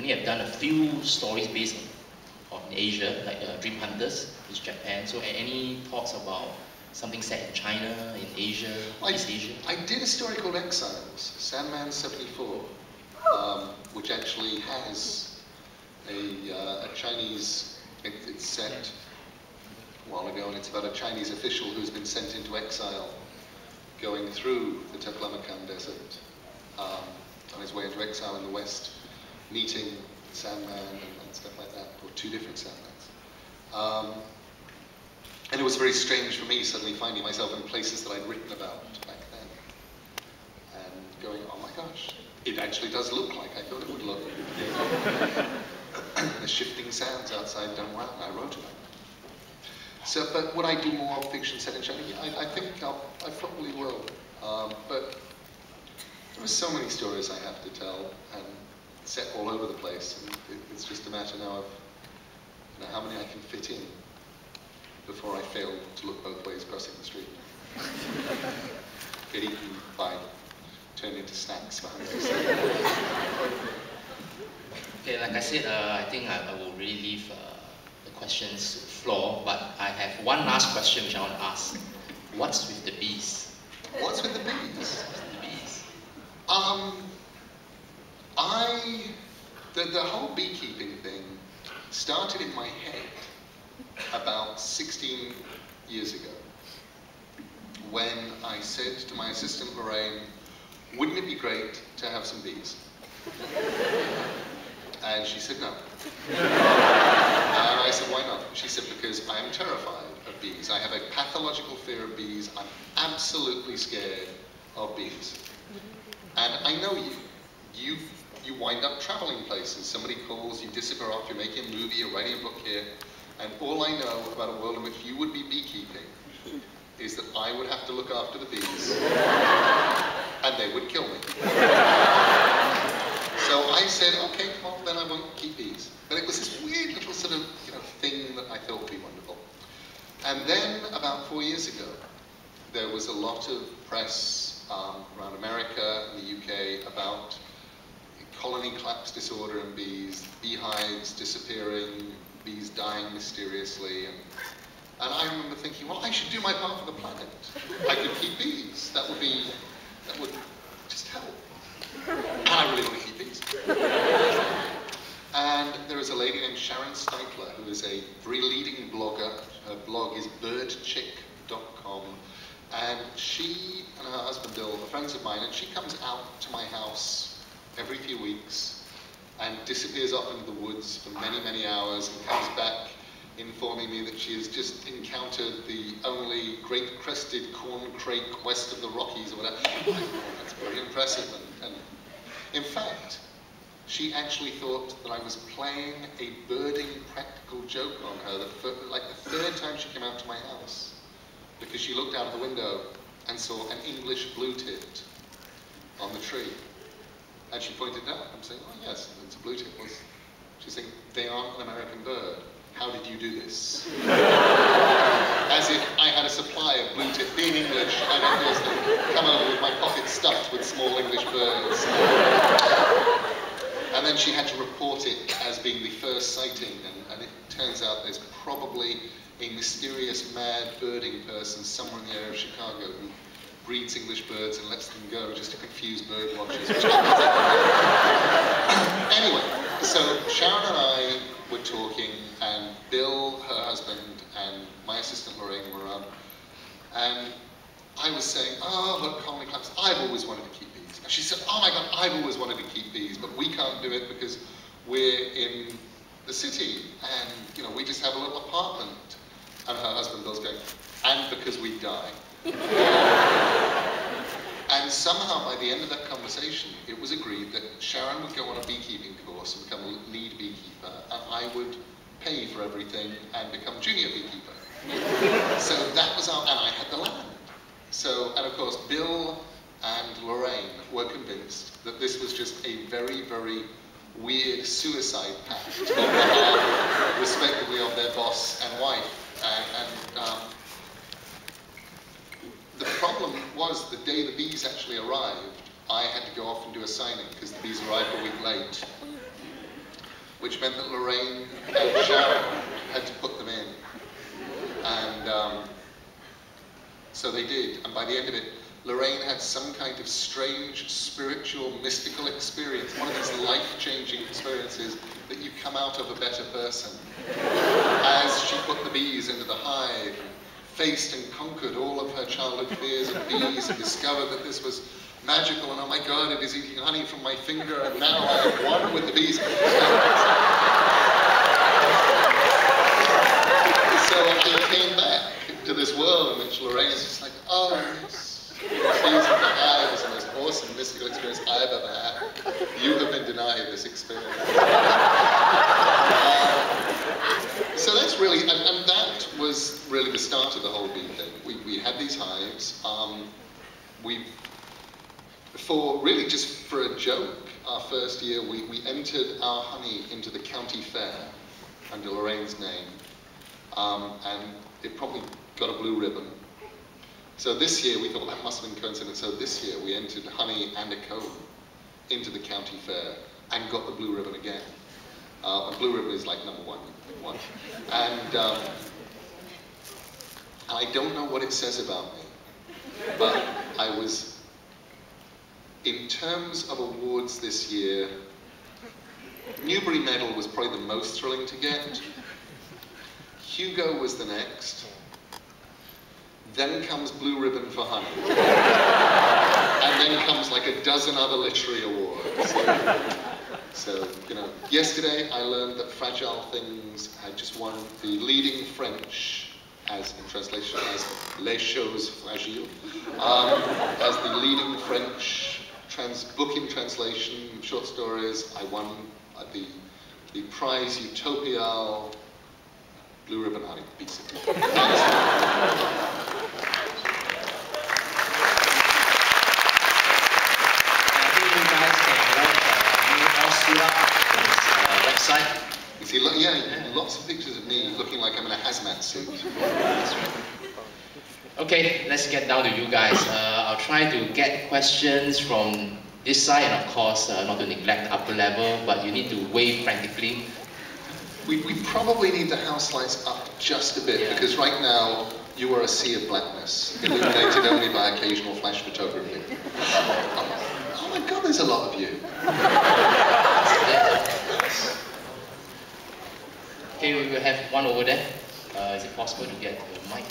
only have done a few stories based on Asia, like Dream Hunters, which is Japan. So any thoughts about something set in China, in Asia, East Asia? I did a story called Exiles, Sandman 74, which actually has a Chinese, it's set a while ago, and it's about a Chinese official who's been sent into exile, going through the Taklamakan Desert, on his way into exile in the West, meeting Sandman and stuff like that, or two different Sandmans. And it was very strange for me suddenly finding myself in places that I'd written about back then, and going, oh my gosh, it actually does look like I thought it would look. The shifting sands outside Dunhuang, I wrote about it. So, but would I do more fiction set in China? Yeah, I think I probably will. But there are so many stories I have to tell, and set all over the place. And it's just a matter now of how many I can fit in before I fail to look both ways crossing the street. Get eaten by, turned into snacks behind us. Okay, like I said, I think I will really leave the questions to the floor, but I have one last question which I want to ask. What's with the bees? What's with the bees? The whole beekeeping thing started in my head about 16 years ago, when I said to my assistant Lorraine, wouldn't it be great to have some bees? And she said no. And I said, why not? She said, because I am terrified of bees. I have a pathological fear of bees. I'm absolutely scared of bees. And I know you. You wind up traveling places. Somebody calls, you disappear off, you're making a movie, you're writing a book here, and all I know about a world in which you would be beekeeping is that I would have to look after the bees, and they would kill me. So I said, okay, well then I won't keep bees. But it was this weird little sort of thing that I thought would be wonderful. And then about 4 years ago, there was a lot of press around America and the UK about colony collapse disorder in bees, beehives disappearing, bees dying mysteriously. And I remember thinking, well, I should do my part for the planet. I could keep bees. That would just help. And I really want to keep bees. And there is a lady named Sharon Steitler, who is a very leading blogger. Her blog is birdchick.com. And she and her husband Bill are friends of mine, and she comes out to my house every few weeks and disappears off into the woods for many, many hours and comes back informing me that she has just encountered the only great crested corn crake west of the Rockies or whatever. That's very impressive. And in fact, she actually thought that I was playing a birding practical joke on her, like the third time she came out to my house, because she looked out of the window and saw an English blue-tit on the tree. And she pointed it out. I'm saying, oh yes, it's a blue-tit. She's saying, they aren't an American bird. How did you do this? As if I had a supply of blue-tit, being English, and I just come over with my pockets stuffed with small English birds. And then she had to report it as being the first sighting, and it turns out there's probably a mysterious mad birding person somewhere in the area of Chicago who breeds English birds and lets them go just to confuse bird watchers. Anyway, so Sharon and I were talking, and Bill, her husband, and my assistant Lorraine were up, and I was saying, oh, look, colony collapse, I've always wanted to keep bees. And she said, oh my God, I've always wanted to keep bees, but we can't do it because we're in the city, and we just have a little apartment. And her husband Bill's going, and because we die. And somehow by the end of that conversation, it was agreed that Sharon would go on a beekeeping course and become a lead beekeeper, and I would pay for everything and become junior beekeeper. So that was and I had the land. So, and of course, Bill and Lorraine were convinced that this was just a very, very weird suicide pact on behalf, respectively, of their boss and wife. The problem was the day the bees actually arrived, I had to go off and do a signing because the bees arrived a week late. which meant that Lorraine and Sharon had to put them in. And so they did, and by the end of it, Lorraine had some kind of strange, spiritual, mystical experience, one of these life-changing experiences that you come out of a better person. As she put the bees into the hive, faced and conquered all of her childhood fears of bees, and discovered that this was magical, and oh my God, it is eating honey from my finger, and now I am one with the bees. So I came back to this world in which Lorraine is just like, oh, yes, bees in the hive is the most awesome mystical experience I've ever had. You have been denied this experience. So that's really, and that was really the start of the whole bee thing. We had these hives. Really just for a joke, our first year, we entered our honey into the county fair under Lorraine's name, and it probably got a blue ribbon. So this year we thought that must have been coincidence. So this year we entered honey and a comb into the county fair and got the blue ribbon again. A blue ribbon is like number one. And I don't know what it says about me, but I was, in terms of awards this year, Newbery Medal was probably the most thrilling to get. Hugo was the next. Then comes Blue Ribbon for Honey. And then comes like a dozen other literary awards. So, you know, yesterday I learned that Fragile Things had just won the leading French, as in translation as Les Choses Fragiles, as the leading French book in translation, short stories. I won the prize Utopial Blue Ribbon Honey, basically. Website. You see, yeah, lots of pictures of me looking like I'm in a hazmat suit. Okay, let's get down to you guys. I'll try to get questions from this side, and of course, not to neglect the upper level, but you need to wave frantically. We probably need the house lights up just a bit, because right now, you are a sea of blackness, illuminated only by occasional flash photography. Oh my God, there's a lot of you. Okay, we will have one over there. Is it possible to get the mic?